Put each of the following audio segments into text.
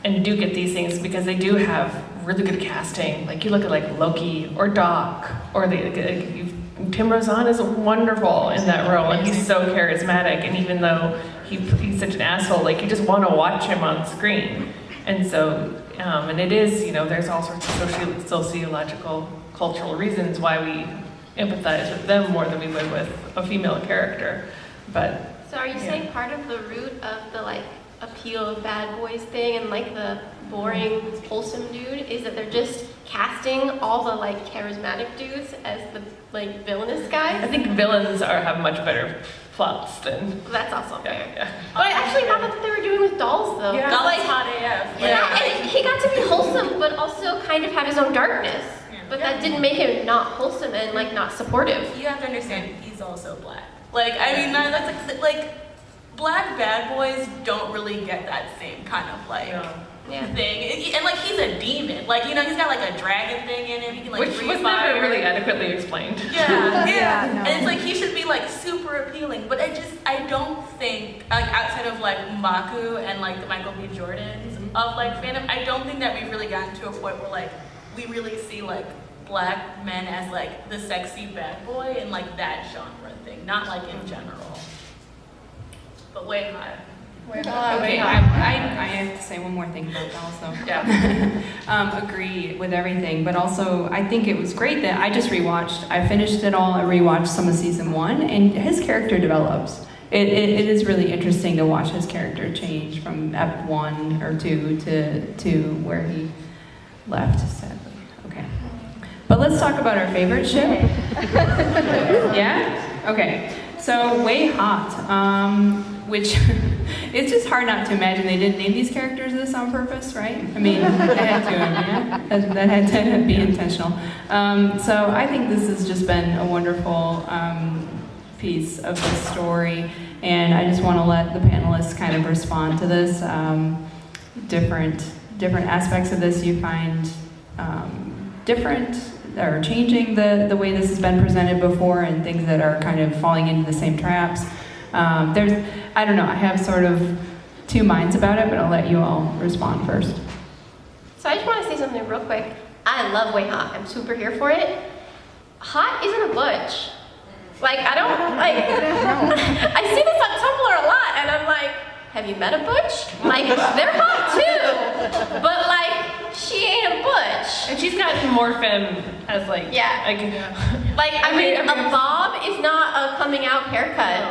and do get these things because they do have really good casting. Like you look at like Loki or Doc, or Tim Rozon is wonderful in that role, and he's so charismatic. And even though he's such an asshole, like you just want to watch him on screen. And so, and it is, there's all sorts of sociological, cultural reasons why we empathize with them more than we would with a female character. But so are you saying part of the root of the like appeal of bad boys thing and like the boring, wholesome dude is that they're just casting all the like charismatic dudes as the like villainous guys? I think villains have much better plots than. That's also fair. Yeah. But I actually thought that's what they were doing with Dolls though. Yeah, Dolls like hot AF. Yeah, and he got to be wholesome, but also kind of had his own darkness. But that didn't make him not wholesome and like not supportive. You have to understand, he's also black. Like, I mean, that's like black bad boys don't really get that same kind of like thing. And like he's a demon. Like, he's got like a dragon thing in him. He can like Which was never really adequately explained. Yeah. No. And it's like he should be like super appealing. But I don't think like outside of like Maku and like the Michael B. Jordans of like fandom, I don't think that we've really gotten to a point where like we really see like black men as like the sexy bad boy and like that genre thing, not like in general. But way higher. Okay, I have to say one more thing about Dolls though. Yeah. Agree with everything, but also I think it was great that I just rewatched. I finished it all. I rewatched some of season 1, and his character develops. It is really interesting to watch his character change from Ep 1 or 2 to where he left, sadly. Okay. But let's talk about our favorite ship. Yeah? Okay. So, Way Hot, which it's just hard not to imagine they didn't name these characters this on purpose, right? I mean, they had to, yeah? That had to be intentional. So I think this has just been a wonderful piece of the story, and I just want to let the panelists kind of respond to this. Different aspects of this you find different or changing the way this has been presented before, and things that are kind of falling into the same traps. I don't know, I have sort of two minds about it, but I'll let you all respond first. So I just want to say something real quick. I love Way Hot. I'm super here for it. Hot isn't a butch. Like, I don't, like, I see this on Tumblr a lot, and I'm like, have you met a butch? Like, they're hot too, but like, she ain't a butch. And she's gotten more femme as like, like I mean, a bob is not a coming out haircut.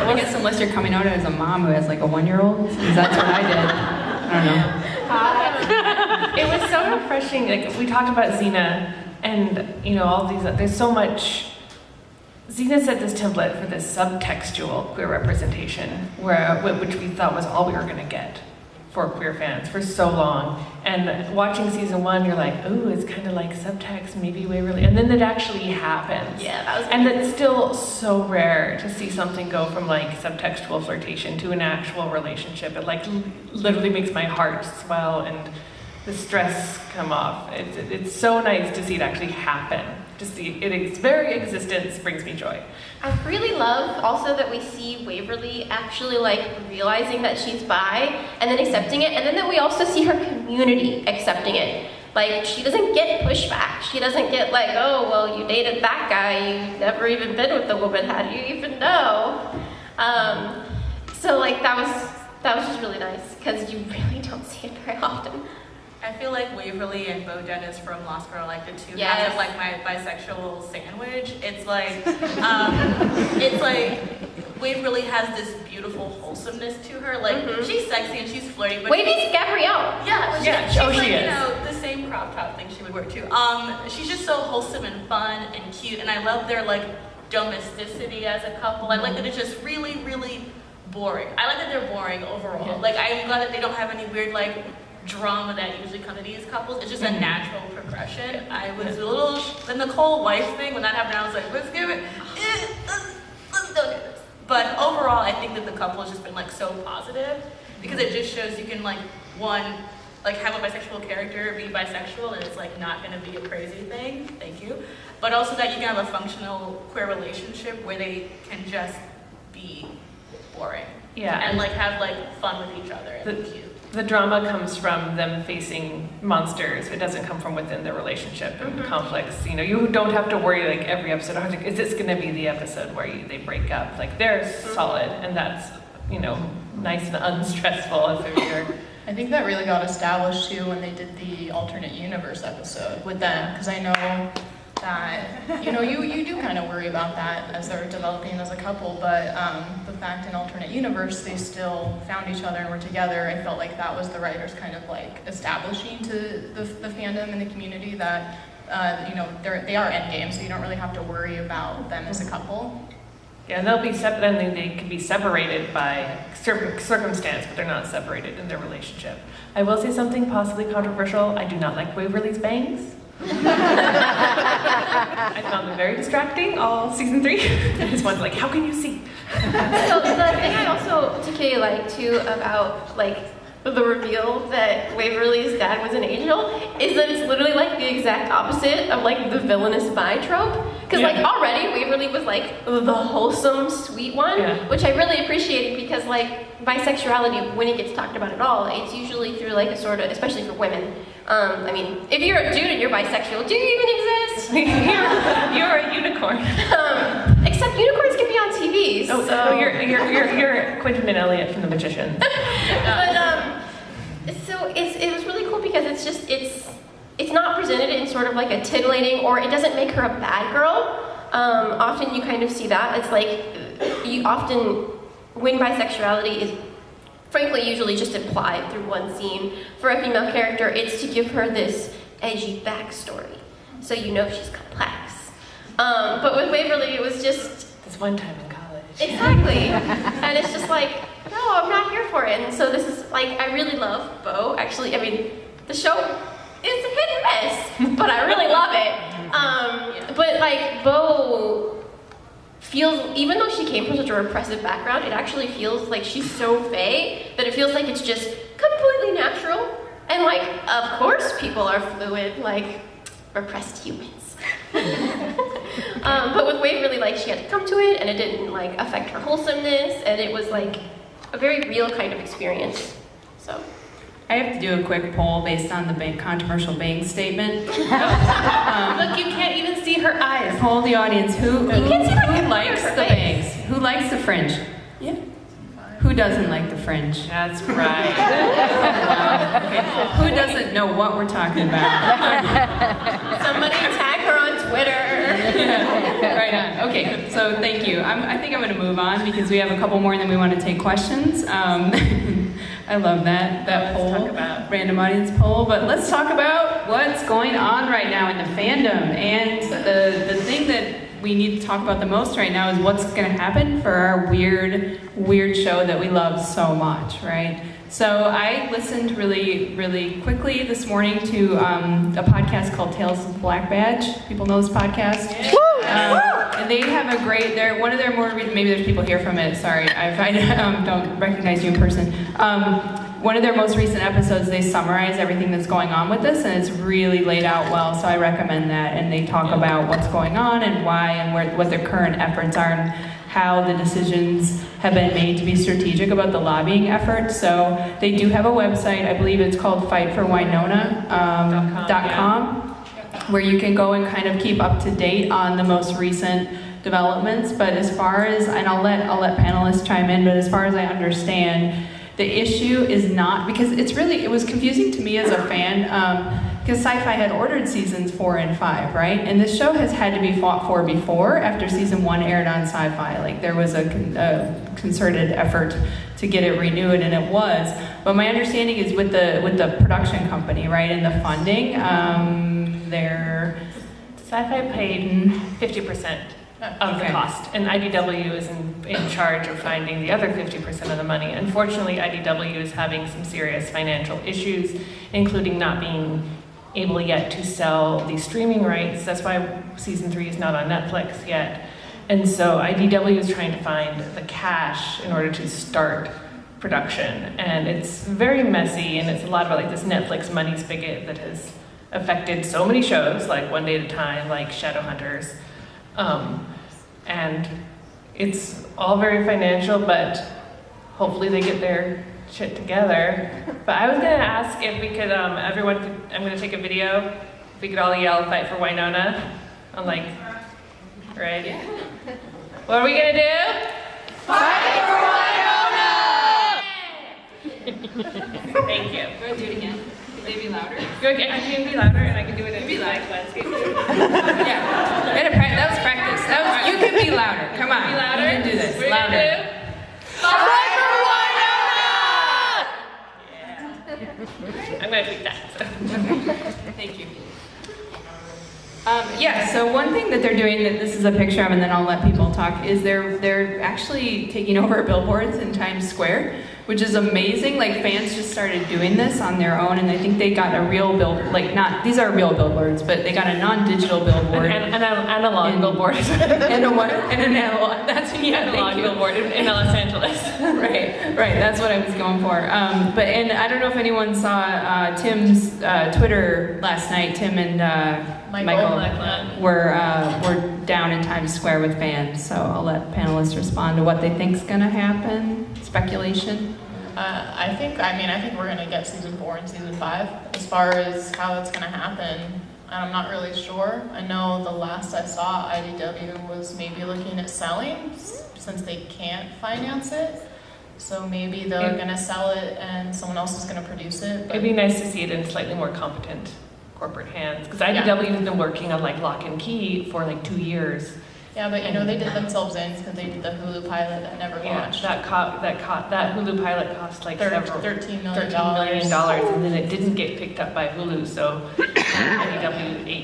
I guess unless you're coming out as a mom who has like a 1-year-old, because that's what I did. I don't know. It was so refreshing. Like we talked about Xena, and all these. There's so much. Xena set this template for this subtextual queer representation, which we thought was all we were going to get for queer fans for so long. And watching season 1, you're like, oh, it's kind of like subtext, maybe Waverly, and then it actually happens. Yeah, that was. And it's still so rare to see something go from like subtextual flirtation to an actual relationship. It like literally makes my heart swell and the stress come off. It's so nice to see it actually happen. To see its very existence brings me joy. I really love also that we see Waverly actually like realizing that she's bi and then accepting it, and then that we also see her community accepting it. Like, she doesn't get pushback. She doesn't get like, oh, well, you dated that guy, you've never even been with the woman, how do you even know? So like that was just really nice, because you really don't see it very often. I feel like Waverly and Bo Dennis from Lost Girl, like the two Yes. of like my bisexual sandwich. It's like, Waverly has this beautiful wholesomeness to her. Like, she's sexy and she's flirty, but Wavy's Gabrielle. she's she like, is. the same crop top thing she would wear too. She's just so wholesome and fun and cute, and I love their like domesticity as a couple. I like that it's just really, really boring. I like that they're boring overall. Yeah. Like, I'm glad that they don't have any weird like drama that usually comes to these couples. It's just a natural progression. I was a little, the Nicole wife thing, when that happened, I was like, let's give it, let's don't do this. But overall, I think that the couple has just been like so positive, because it just shows you can like, one, like have a bisexual character be bisexual, and it's like not gonna be a crazy thing, thank you. But also that you can have a functional queer relationship where they can just be boring. Yeah, and like have like fun with each other and be cute. the drama comes from them facing monsters. It doesn't come from within their relationship and conflicts. You know, you don't have to worry like every episode, like, is this going to be the episode where they break up? Like they're solid, and that's, you know, nice and unstressful if you're. I think that really got established too when they did the alternate universe episode with them, because I know that, you know, you do kind of worry about that as they're developing as a couple, but the fact in alternate universe they still found each other and were together, I felt like that was the writers kind of like establishing to the fandom and the community that, you know, they are endgame, so you don't really have to worry about them as a couple. Yeah, and they'll be then they can be separated by circumstance, but they're not separated in their relationship. I will say something possibly controversial. I do not like Waverly's bangs. I found them very distracting all season 3. I just wanted like, how can you see? So the thing I also particularly like too about like the reveal that Waverly's dad was an angel is that it's literally like the exact opposite of like the villainous bi trope. Because like already Waverly was like the wholesome, sweet one, which I really appreciated because like bisexuality, when it gets talked about at all, it's usually through like a sort of, especially for women. I mean, if you're a dude and you're bisexual, do you even exist? you're a unicorn. Except unicorns can be on TV. Oh, so you're Quentin and Elliot from The Magician. But so it was really cool because it's just it's not presented in sort of like a titillating, or it doesn't make her a bad girl. Often you kind of see that. It's like you often, when bisexuality is frankly usually just implied through one scene, for a female character, it's to give her this edgy backstory. So you know she's complex. But with Waverly, it was just... This one time in college. Exactly. And it's just like, no, I'm not here for it. And so this is like, I really love Bo. Actually, I mean, the show is a hit and miss, but I really love it. But like, Bo feels, even though she came from such a repressive background, it actually feels like she's so fey that it feels like it's just completely natural. And like, of course people are fluid, like repressed humans. But with Waverly, like she had to come to it, and it didn't like affect her wholesomeness, and it was like a very real kind of experience. So I have to do a quick poll based on the controversial bang statement. Look, you can't even see her eyes. Poll the audience. Who likes her the face. bangs? Who likes the fringe? Yeah. Who doesn't like the fringe? That's right. Okay. Who doesn't know what we're talking about? somebody tag her on Twitter. Yeah, right on. Okay, so thank you. I think I'm going to move on because we have a couple more and then we want to take questions. I love that poll, talk about random audience poll. But let's talk about what's going on right now in the fandom. And the thing that we need to talk about the most right now is what's going to happen for our weird show that we love so much, right? So I listened really, really quickly this morning to a podcast called Tales of the Black Badge. People know this podcast? And they have a great, one of their more, maybe there's people here from it, sorry, I don't recognize you in person. One of their most recent episodes, they summarize everything that's going on with this, and it's really laid out well, so I recommend that. And they talk about what's going on and why and what their current efforts are and how the decisions have been made to be strategic about the lobbying effort. So they do have a website, I believe it's called fightforwynonna.com, where you can go and kind of keep up to date on the most recent developments. But as far as, and I'll let panelists chime in, but as far as I understand, the issue is not, because it was confusing to me as a fan, because Sci-Fi had ordered seasons 4 and 5, right? And this show has had to be fought for before, after season 1 aired on Sci-Fi. Like there was a concerted effort to get it renewed, and it was. But my understanding is with the production company, right, and the funding, Sci-Fi paid 50% of the cost, and IDW is in charge of finding the other 50% of the money. Unfortunately, IDW is having some serious financial issues, including not being able yet to sell the streaming rights. That's why season 3 is not on Netflix yet. And so IDW is trying to find the cash in order to start production. And it's very messy, and it's a lot about like this Netflix money spigot that has affected so many shows, like One Day at a Time, like Shadowhunters. And it's all very financial, but hopefully they get their shit together. But I was gonna ask if we could, everyone could, I'm gonna take a video, if we could all yell "Fight for Wynonna." I'm like, right? Yeah. What are we gonna do? Fight for Wynonna! Thank you. Go ahead, do it again. Can they be louder? Go again. I can be louder, and I can do it in the landscape. Yeah. That was practice. You can be louder. Come on. Be louder. You can do this. We're louder. gonna do Fight for Wynonna! Yeah. I'm gonna tweet that. Thank you. Yeah, so one thing that they're doing, that this is a picture of, and then I'll let people talk, is they're actually taking over billboards in Times Square, which is amazing. Like, fans just started doing this on their own, and I think they got a real these are real billboards, but they got a non-digital billboard. An analog billboard. And a what? And an analog. That's The analog billboard in Los Angeles. Right. That's what I was going for. And I don't know if anyone saw Tim's Twitter last night. Tim and Michael were down in Times Square with fans. So I'll let panelists respond to what they think's gonna happen. Speculation. I think we're gonna get season 4 and season 5. As far as how it's gonna happen, I'm not really sure. I know the last I saw, IDW was maybe looking at selling since they can't finance it. So maybe they're gonna sell it and someone else is gonna produce it. It'd be nice to see it in slightly more competent corporate hands, because IDW has been working on like Lock and Key for like 2 years. Yeah, but they did themselves in because they did the Hulu pilot that never launched. That Hulu pilot cost like $13 million. $13 million, and then it didn't get picked up by Hulu, so IDW ate